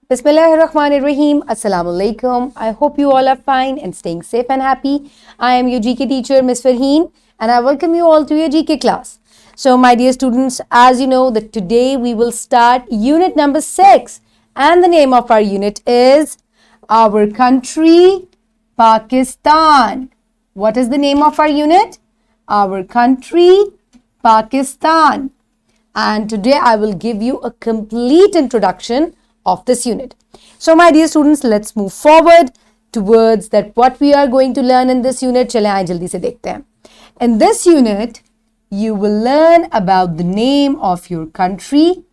Bismillahirrahmanirrahim. Assalamu alaikum. I hope you all are fine and staying safe and happy. I am your GK teacher, Ms. Farheen, and I welcome you all to your GK class. So, my dear students, as you know that today we will start unit number 6, and the name of our unit is Our Country, Pakistan. What is the name of our unit? Our Country, Pakistan. And today I will give you a complete introduction of this unit. So my dear students, let's move forward towards that what we are going to learn in this unit. चलें आए जल्दी से देखते हैं. In this unit, you will learn about the name of your country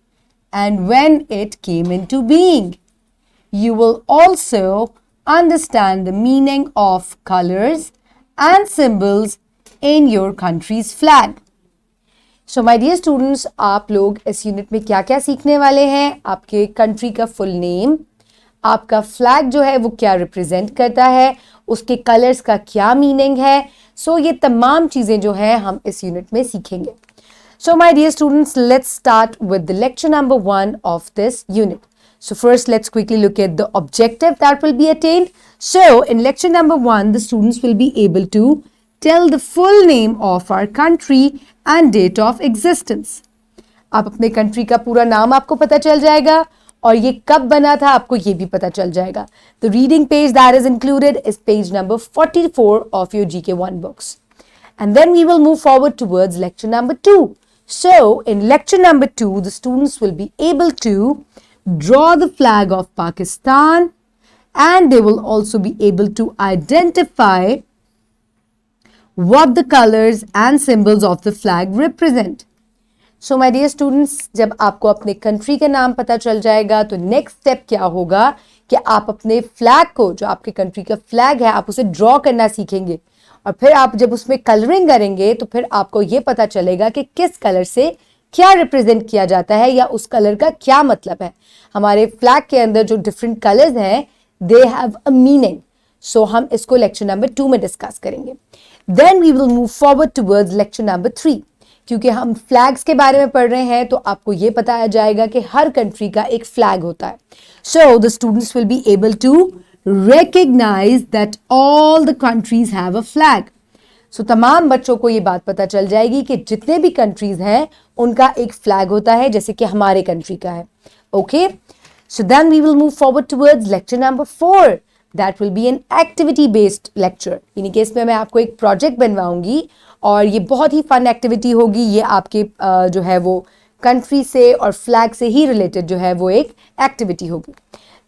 and when it came into being. You will also understand the meaning of colors and symbols in your country's flag. So my dear students, आप लोग इस unit में क्या क्या सीखने वाले हैं? आपके कंट्री का फुल नेम, आपका फ्लैग जो है वो क्या रिप्रेजेंट करता है, उसके कलर्स का क्या मीनिंग है. सो ये तमाम चीज़ें जो है हम इस यूनिट में सीखेंगे. So my dear students, let's start with the lecture number 1 of this unit. So first let's quickly look at the objective that will be attained. So in lecture number 1, the students will be able to tell the full name of our country and date of existence. आप अपने country का पूरा नाम आपको पता चल जाएगा और ये कब बना था आपको ये भी पता चल जाएगा. The reading page that is included is page number 44 of your GK1 books. And then we will move forward towards lecture number 2. So in lecture number 2, the students will be able to draw the flag of Pakistan and they will also be able to identify what the colors and symbols of the flag represent. So my dear students, जब आपको अपने country का नाम पता चल जाएगा तो next step क्या होगा कि आप अपने फ्लैग को, जो आपके कंट्री का फ्लैग है, आप उसे ड्रॉ करना सीखेंगे और फिर आप जब उसमें कलरिंग करेंगे तो फिर आपको ये पता चलेगा कि किस कलर से क्या रिप्रेजेंट किया जाता है या उस कलर का क्या मतलब है. हमारे फ्लैग के अंदर जो डिफरेंट कलर्स हैं, दे हैव अ मीनिंग. सो हम इसको लेक्चर नंबर 2 में डिस्कस करेंगे. Then we will move forward towards lecture number 3. क्योंकि हम फ्लैग्स के बारे में पढ़ रहे हैं तो आपको ये पता जाएगा कि हर कंट्री का एक फ्लैग होता है. So the students will be able to recognize that all the countries have a flag. So तमाम बच्चों को ये बात पता चल जाएगी कि जितने भी कंट्रीज हैं उनका एक फ्लैग होता है जैसे कि हमारे कंट्री का है. Okay? So then we will move forward towards lecture number 4. That will be an activity based lecture. यानी कि इसमें मैं आपको एक प्रोजेक्ट बनवाऊंगी और ये बहुत ही फन एक्टिविटी होगी. ये आपके जो है वो कंट्री से और फ्लैग से ही रिलेटेड जो है वो एक एक्टिविटी होगी.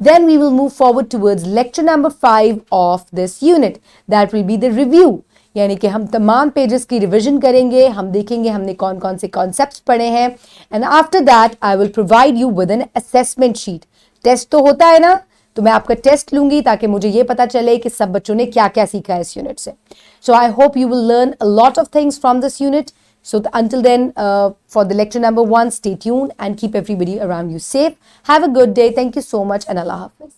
Then we will move forward towards lecture number 5 of this unit. That will be the review. यानी कि हम तमाम पेजेस की रिविजन करेंगे, हम देखेंगे हमने कौन कौन से कॉन्सेप्ट्स पढ़े हैं. And after that I will provide you with an assessment sheet. Test तो होता है ना, तो मैं आपका टेस्ट लूंगी ताकि मुझे ये पता चले कि सब बच्चों ने क्या क्या सीखा है इस यूनिट से. So I hope you will learn a lot of things from this unit. So until then, for the lecture number 1, stay tuned and keep everybody around you safe. Have a good day. Thank you so much and Allah Hafiz.